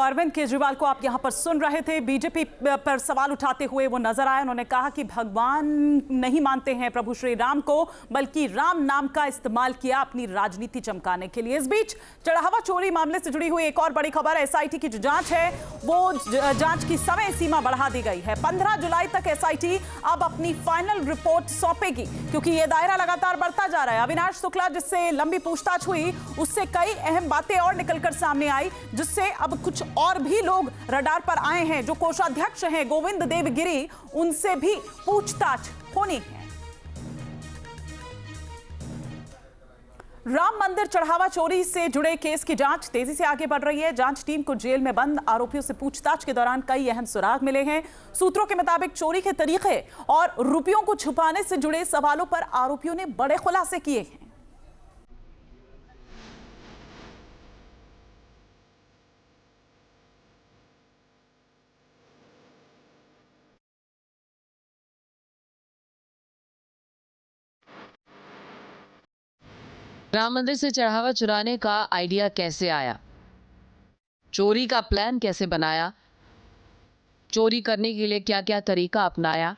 अरविंद केजरीवाल को आप यहाँ पर सुन रहे थे। बीजेपी पर सवाल उठाते हुए वो नजर आए। उन्होंने कहा कि भगवान नहीं मानते हैं प्रभु श्री राम को, बल्कि राम नाम का इस्तेमाल किया अपनी राजनीति चमकाने के लिए। इस बीच चढ़ावा चोरी मामले से जुड़ी हुई एक और बड़ी खबर, एसआईटी की जो जांच है वो जांच की समय सीमा बढ़ा दी गई है। 15 जुलाई तक एसआईटी अब अपनी फाइनल रिपोर्ट सौंपेगी, क्योंकि ये दायरा लगातार बढ़ता जा रहा है। अविनाश शुक्ला जिससे लंबी पूछताछ हुई, उससे कई अहम बातें और निकलकर सामने आई, जिससे अब कुछ और भी लोग रडार पर आए हैं। जो कोषाध्यक्ष हैं गोविंद देवगिरी, उनसे भी पूछताछ होनी है। राम मंदिर चढ़ावा चोरी से जुड़े केस की जांच तेजी से आगे बढ़ रही है। जांच टीम को जेल में बंद आरोपियों से पूछताछ के दौरान कई अहम सुराग मिले हैं। सूत्रों के मुताबिक चोरी के तरीके और रुपयों को छुपाने से जुड़े सवालों पर आरोपियों ने बड़े खुलासे किए हैं। राम मंदिर से चढ़ावा चुराने का आइडिया कैसे आया, चोरी का प्लान कैसे बनाया, चोरी करने के लिए क्या क्या तरीका अपनाया,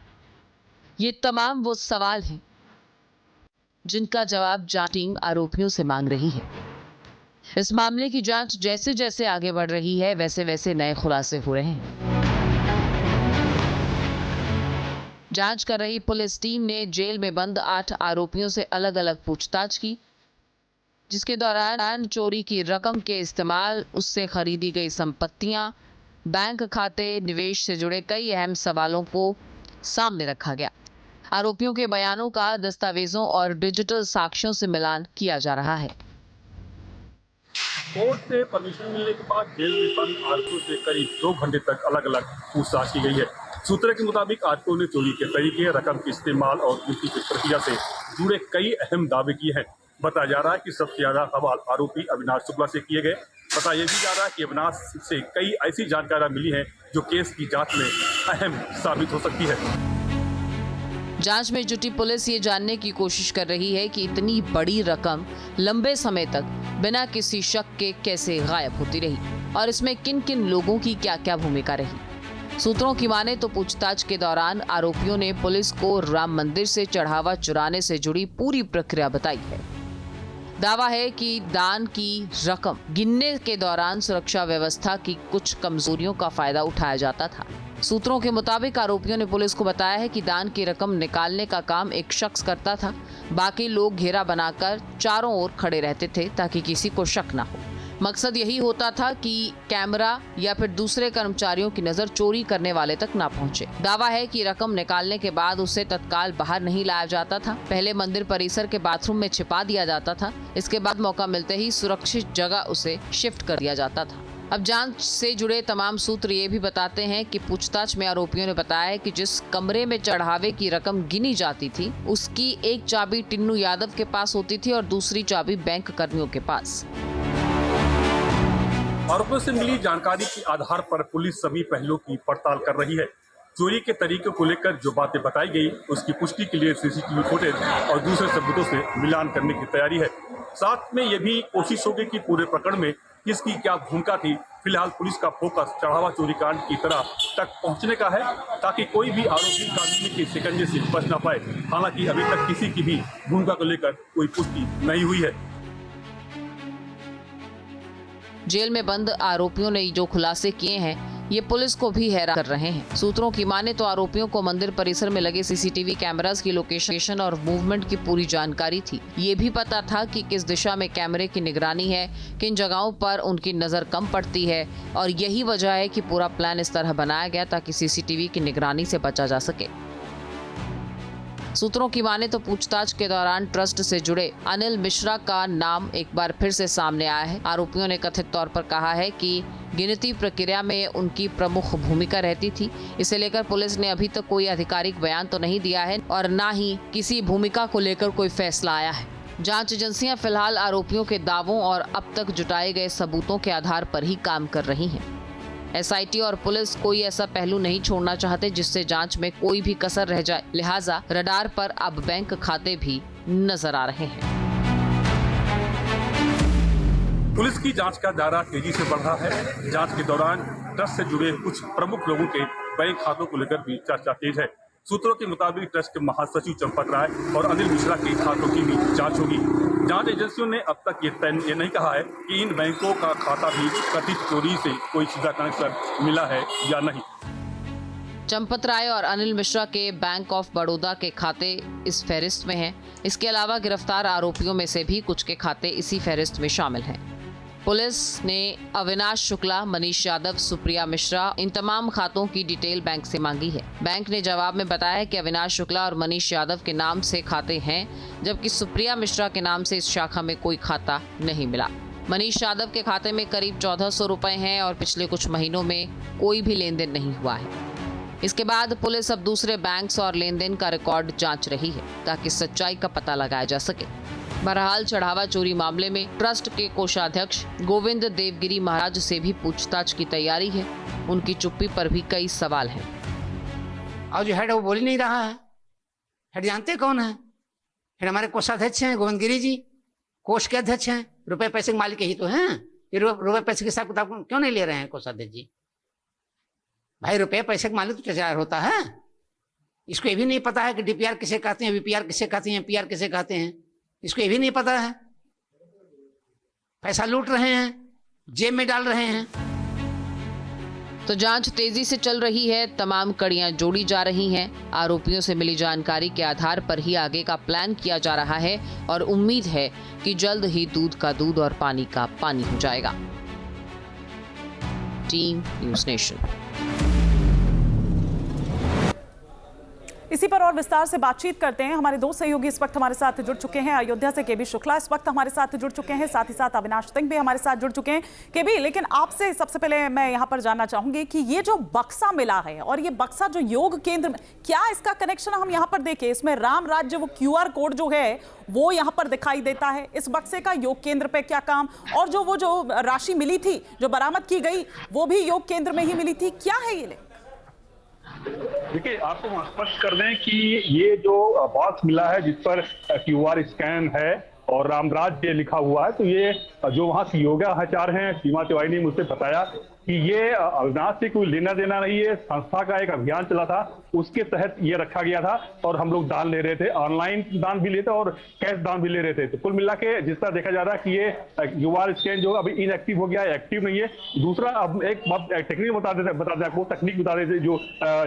ये तमाम वो सवाल हैं जिनका जवाब जांच टीम आरोपियों से मांग रही है। इस मामले की जांच जैसे जैसे आगे बढ़ रही है, वैसे वैसे नए खुलासे हो रहे हैं। जांच कर रही पुलिस टीम ने जेल में बंद 8 आरोपियों से अलग अलग पूछताछ की, जिसके दौरान चोरी की रकम के इस्तेमाल, उससे खरीदी गई संपत्तियां, बैंक खाते, निवेश से जुड़े कई अहम सवालों को सामने रखा गया। आरोपियों के बयानों का दस्तावेजों और डिजिटल साक्ष्यों से मिलान किया जा रहा है। कोर्ट से परमिशन मिलने के बाद जेल में बंद आरोपियों से करीब 2 घंटे तक अलग अलग पूछताछ की गई है। सूत्रों के मुताबिक आरोपियों ने चोरी के तरीके, रकम के इस्तेमाल और गिनती की प्रक्रिया से जुड़े कई अहम दावे किए हैं। बताया जा रहा है कि सबसे ज्यादा सवाल आरोपी अविनाश शुक्ला से किए गए। बताया भी जा रहा है कि अविनाश से कई ऐसी जानकारियां मिली हैं जो केस की जांच में अहम साबित हो सकती है। जांच में जुटी पुलिस ये जानने की कोशिश कर रही है कि इतनी बड़ी रकम लंबे समय तक बिना किसी शक के कैसे गायब होती रही और इसमें किन किन लोगों की क्या क्या भूमिका रही। सूत्रों की माने तो पूछताछ के दौरान आरोपियों ने पुलिस को राम मंदिर से चढ़ावा चुराने से जुड़ी पूरी प्रक्रिया बताई है। दावा है कि दान की रकम गिनने के दौरान सुरक्षा व्यवस्था की कुछ कमजोरियों का फायदा उठाया जाता था। सूत्रों के मुताबिक आरोपियों ने पुलिस को बताया है कि दान की रकम निकालने का काम एक शख्स करता था, बाकी लोग घेरा बनाकर चारों ओर खड़े रहते थे ताकि किसी को शक ना हो। मकसद यही होता था कि कैमरा या फिर दूसरे कर्मचारियों की नजर चोरी करने वाले तक ना पहुंचे। दावा है कि रकम निकालने के बाद उसे तत्काल बाहर नहीं लाया जाता था, पहले मंदिर परिसर के बाथरूम में छिपा दिया जाता था। इसके बाद मौका मिलते ही सुरक्षित जगह उसे शिफ्ट कर दिया जाता था। अब जांच से जुड़े तमाम सूत्र ये भी बताते हैं कि पूछताछ में आरोपियों ने बताया कि जिस कमरे में चढ़ावे की रकम गिनी जाती थी, उसकी एक चाबी टिन्नू यादव के पास होती थी और दूसरी चाबी बैंक कर्मियों के पास। आरोपियों से मिली जानकारी के आधार पर पुलिस सभी पहलुओं की पड़ताल कर रही है। चोरी के तरीके को लेकर जो बातें बताई गई, उसकी पुष्टि के लिए सीसीटीवी फुटेज और दूसरे सबूतों से मिलान करने की तैयारी है। साथ में यह भी कोशिश होगी कि पूरे प्रकरण में किसकी क्या भूमिका थी। फिलहाल पुलिस का फोकस चढ़ावा चोरी कांड की तरह तक पहुंचने का है, ताकि कोई भी आरोपी कानूनी के शिकंजे से बच ना पाए। हालांकि अभी तक किसी की भी भूमिका को लेकर कोई पुष्टि नहीं हुई है। जेल में बंद आरोपियों ने जो खुलासे किए हैं, ये पुलिस को भी हैरान कर रहे हैं। सूत्रों की माने तो आरोपियों को मंदिर परिसर में लगे सीसीटीवी कैमरास की लोकेशन और मूवमेंट की पूरी जानकारी थी। ये भी पता था कि किस दिशा में कैमरे की निगरानी है, किन जगहों पर उनकी नजर कम पड़ती है, और यही वजह है कि पूरा प्लान इस तरह बनाया गया ताकि सीसीटीवी की निगरानी से बचा जा सके। सूत्रों की माने तो पूछताछ के दौरान ट्रस्ट से जुड़े अनिल मिश्रा का नाम एक बार फिर से सामने आया है। आरोपियों ने कथित तौर पर कहा है कि गिनती प्रक्रिया में उनकी प्रमुख भूमिका रहती थी। इसे लेकर पुलिस ने अभी तक कोई आधिकारिक बयान तो नहीं दिया है और न ही किसी भूमिका को लेकर कोई फैसला आया है। जांच एजेंसियां फिलहाल आरोपियों के दावों और अब तक जुटाए गए सबूतों के आधार पर ही काम कर रही हैं। एसआईटी और पुलिस कोई ऐसा पहलू नहीं छोड़ना चाहते जिससे जांच में कोई भी कसर रह जाए, लिहाजा रडार पर अब बैंक खाते भी नजर आ रहे हैं। पुलिस की जांच का दायरा तेजी से बढ़ रहा है। जांच के दौरान ट्रस्ट से जुड़े कुछ प्रमुख लोगों के बैंक खातों को लेकर भी चर्चा तेज है। सूत्रों के मुताबिक ट्रस्ट के महासचिव चंपत राय और अनिल मिश्रा के खातों की भी जांच होगी। जांच एजेंसियों ने अब तक ये नहीं कहा है कि इन बैंकों का खाता भी कथित चोरी से कोई सीधा कनेक्शन मिला है या नहीं। चंपत राय और अनिल मिश्रा के बैंक ऑफ बड़ौदा के खाते इस फहरिस्त में हैं। इसके अलावा गिरफ्तार आरोपियों में से भी कुछ के खाते इसी फहरिस्त में शामिल हैं। पुलिस ने अविनाश शुक्ला, मनीष यादव, सुप्रिया मिश्रा इन तमाम खातों की डिटेल बैंक से मांगी है। बैंक ने जवाब में बताया कि अविनाश शुक्ला और मनीष यादव के नाम से खाते हैं, जबकि सुप्रिया मिश्रा के नाम से इस शाखा में कोई खाता नहीं मिला। मनीष यादव के खाते में करीब 1400 रुपए हैं और पिछले कुछ महीनों में कोई भी लेन देन नहीं हुआ है। इसके बाद पुलिस अब दूसरे बैंक्स और लेन देन का रिकॉर्ड जांच रही है ताकि सच्चाई का पता लगाया जा सके। बहरहाल चढ़ावा चोरी मामले में ट्रस्ट के कोषाध्यक्ष गोविंद देवगिरी महाराज से भी पूछताछ की तैयारी है। उनकी चुप्पी पर भी कई सवाल हैं। और जो हेड है वो बोल ही नहीं रहा है। हेड जानते कौन है? हेड हमारे कोषाध्यक्ष हैं गोविंद गिरी जी, कोष के अध्यक्ष हैं, रुपए पैसे के मालिक ही तो हैं। ये रुपए पैसे के हिसाब किताब क्यों नहीं ले रहे हैं कोषाध्यक्ष जी? भाई रुपए पैसे का मालिक तो ट्रेजरर होता है। इसको ये भी नहीं पता है कि डीपीआर किसे कहते हैं, वीपीआर किसे कहते हैं, पीआर किसे कहते हैं। इसको ये भी नहीं पता है। पैसा लूट रहे हैं, जेब में डाल रहे हैं। तो जांच तेजी से चल रही है, तमाम कड़ियां जोड़ी जा रही हैं। आरोपियों से मिली जानकारी के आधार पर ही आगे का प्लान किया जा रहा है और उम्मीद है कि जल्द ही दूध का दूध और पानी का पानी हो जाएगा। Team news nation. इसी पर और विस्तार से बातचीत करते हैं। हमारे दो सहयोगी इस वक्त हमारे साथ जुड़ चुके हैं। अयोध्या से केबी शुक्ला इस वक्त हमारे साथ जुड़ चुके हैं, साथ ही साथ अविनाश सिंह भी हमारे साथ जुड़ चुके हैं। केबी, लेकिन आपसे सबसे पहले मैं यहां पर जानना चाहूंगी कि ये जो बक्सा मिला है और ये बक्सा जो योग केंद्र में, क्या इसका कनेक्शन हम यहां पर देखें? इसमें राम राज्य वो QR कोड जो है वो यहां पर दिखाई देता है। इस बक्से का योग केंद्र पे क्या काम? और जो राशि मिली थी, जो बरामद की गई, वो भी योग केंद्र में ही मिली थी। क्या है ये? देखिए, आपको स्पष्ट कर दें कि ये जो बॉक्स मिला है जिस पर QR स्कैन है और रामराज्य लिखा हुआ है, तो ये जो वहाँ योगाचार्य हैं सीमा तिवारी ने मुझसे बताया कि ये अविनाश से कोई लेना देना नहीं है। संस्था का एक अभियान चला था, उसके तहत ये रखा गया था और हम लोग दान ले रहे थे, ऑनलाइन दान भी लेते और कैश दान भी ले रहे थे। तो कुल मिला के जिस तरह देखा जा रहा है कि ये QR स्कैन जो अभी इनएक्टिव हो गया है, एक्टिव नहीं है। दूसरा, अब एक टेक्निक बता देते आपको, तकनीक बता देते जो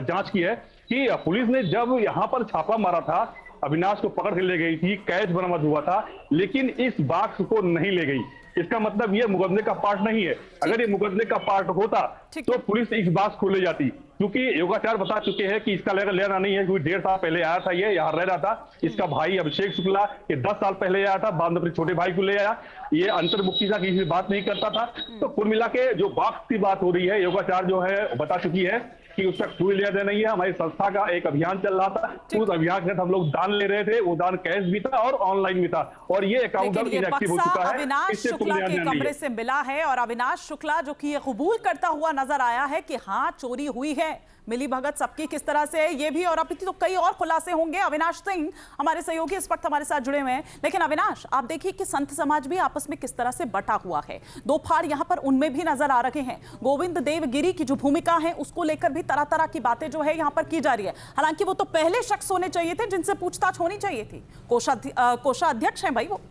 जांच की है कि पुलिस ने जब यहाँ पर छापा मारा था, अविनाश को पकड़ के ले गई थी, कैश बरामद हुआ था, लेकिन इस बॉक्स को नहीं ले गई। इसका मतलब ये मुकदमे का पार्ट नहीं है। अगर ये मुकदमे का पार्ट होता तो पुलिस इस बॉक्स को ले जाती, क्योंकि योगाचार्य बता चुके हैं कि इसका लेना नहीं है, क्योंकि 1.5 साल पहले आया था, ये यहाँ रह रहा था। इसका भाई अभिषेक शुक्ला ये 10 साल पहले आया था, बाद में अपने छोटे भाई को ले आया। ये अंतर्मुखी था, किसी से बात नहीं करता था। तो कुल मिला के जो बॉक्स की बात हो रही है, योगाचार्य जो है बता चुकी है कि उसका कोई लेना देना नहीं है। हमारी संस्था का एक अभियान चल रहा था, उस अभियान के तहत हम लोग दान ले रहे थे। वो दान कैश भी था और ऑनलाइन भी था, और ये अकाउंट अब इनएक्टिव हो चुका है। अविनाश शुक्ला के कमरे से मिला है और अविनाश शुक्ला जो कि ये कबूल करता हुआ नजर आया है कि हाँ चोरी हुई है। मिली भगत सबकी किस तरह से है ये भी, और अभी तो कई और खुलासे होंगे। अविनाश सिंह हमारे सहयोगी इस वक्त हमारे साथ जुड़े हुए हैं। लेकिन अविनाश, आप देखिए कि संत समाज भी आपस में किस तरह से बटा हुआ है। दो फाड़ यहाँ पर उनमें भी नजर आ रहे हैं। गोविंद देवगिरी की जो भूमिका है उसको लेकर भी तरह तरह की बातें जो है यहाँ पर की जा रही है। हालांकि वो तो पहले शख्स होने चाहिए थे जिनसे पूछताछ होनी चाहिए थी। कोषाध्यक्ष हैं भाई वो।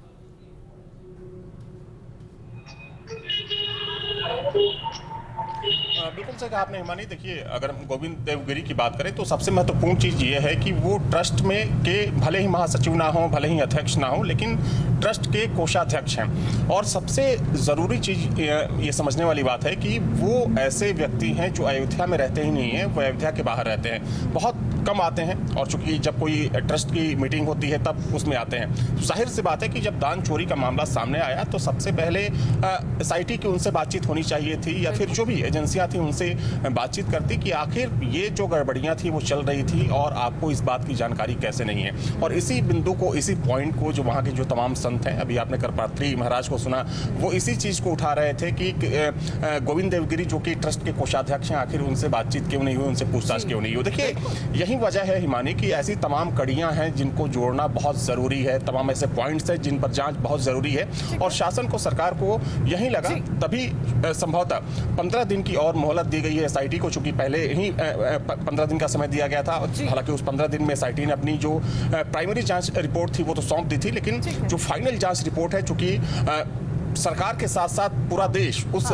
बिल्कुल सही कहा आपने हिमानी। देखिए, अगर हम गोविंद देवगिरी की बात करें तो सबसे महत्वपूर्ण चीज़ ये है कि वो ट्रस्ट में के भले ही महासचिव ना हो, भले ही अध्यक्ष ना हो, लेकिन ट्रस्ट के कोषाध्यक्ष हैं। और सबसे ज़रूरी चीज़ ये समझने वाली बात है कि वो ऐसे व्यक्ति हैं जो अयोध्या में रहते ही नहीं हैं, वो अयोध्या के बाहर रहते हैं, बहुत कम आते हैं। और चूंकि जब कोई ट्रस्ट की मीटिंग होती है तब उसमें आते हैं। तो जाहिर सी बात है कि जब दान चोरी का मामला सामने आया तो सबसे पहले SIT की उनसे बातचीत होनी चाहिए थी, या फिर जो भी एजेंसियां थी उनसे बातचीत करती कि आखिर ये जो गड़बड़ियां थी वो चल रही थी और आपको इस बात की जानकारी कैसे नहीं है। और इसी बिंदु को, इसी पॉइंट को जो वहाँ के जो तमाम संत हैं, अभी आपने करपात्री महाराज को सुना, वो इसी चीज़ को उठा रहे थे कि गोविंद देवगिरी जो कि ट्रस्ट के कोषाध्यक्ष हैं, आखिर उनसे बातचीत क्यों नहीं हुई, उनसे पूछताछ क्यों नहीं हुई। देखिए, यही वजह है हिमानी कि ऐसी तमाम कड़ियां हैं जिनको जोड़ना बहुत ज़रूरी है, तमाम ऐसे पॉइंट्स हैं जिन पर जांच बहुत ज़रूरी है और शासन को, सरकार को यही लगा, तभी संभवतः 15 दिन की और मोहलत दी गई है एसआईटी को, चूंकि पहले ही 15 दिन का समय दिया गया था। हालांकि उस 15 दिन में एसआईटी ने अपनी जो प्राइमरी जांच रिपोर्ट थी वो तो सौंप दी थी, लेकिन जो फाइनल जांच रिपोर्ट है, चूंकि सरकार के साथ साथ पूरा देश उस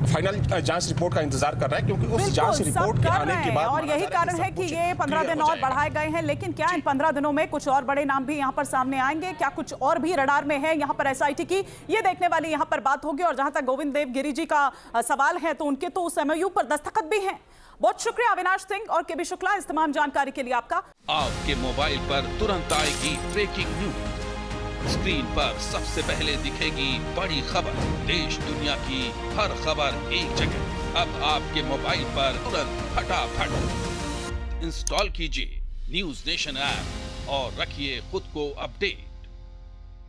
फाइनल जांच रिपोर्ट का इंतजार कर रहा है, क्योंकि उस जांच रिपोर्ट के आने के बाद और यही कारण है कि ये 15 दिन और बढ़ाए गए हैं। लेकिन क्या इन 15 दिनों में कुछ और बड़े नाम भी यहाँ पर सामने आएंगे? क्या कुछ और भी रडार में है यहाँ पर एसआईटी की? ये देखने वाली यहाँ पर बात होगी। और जहां तक गोविंद देव गिरी जी का सवाल है तो उनके तो उस एमओयू पर दस्तखत भी हैं। बहुत शुक्रिया अविनाश सिंह और केबी शुक्ला इस तमाम जानकारी के लिए आपका। आपके मोबाइल पर तुरंत आएगी ब्रेकिंग न्यूज, स्क्रीन पर सबसे पहले दिखेगी बड़ी खबर, देश दुनिया की हर खबर एक जगह। अब आपके मोबाइल पर तुरंत फटाफट इंस्टॉल कीजिए न्यूज नेशन ऐप और रखिए खुद को अपडेट।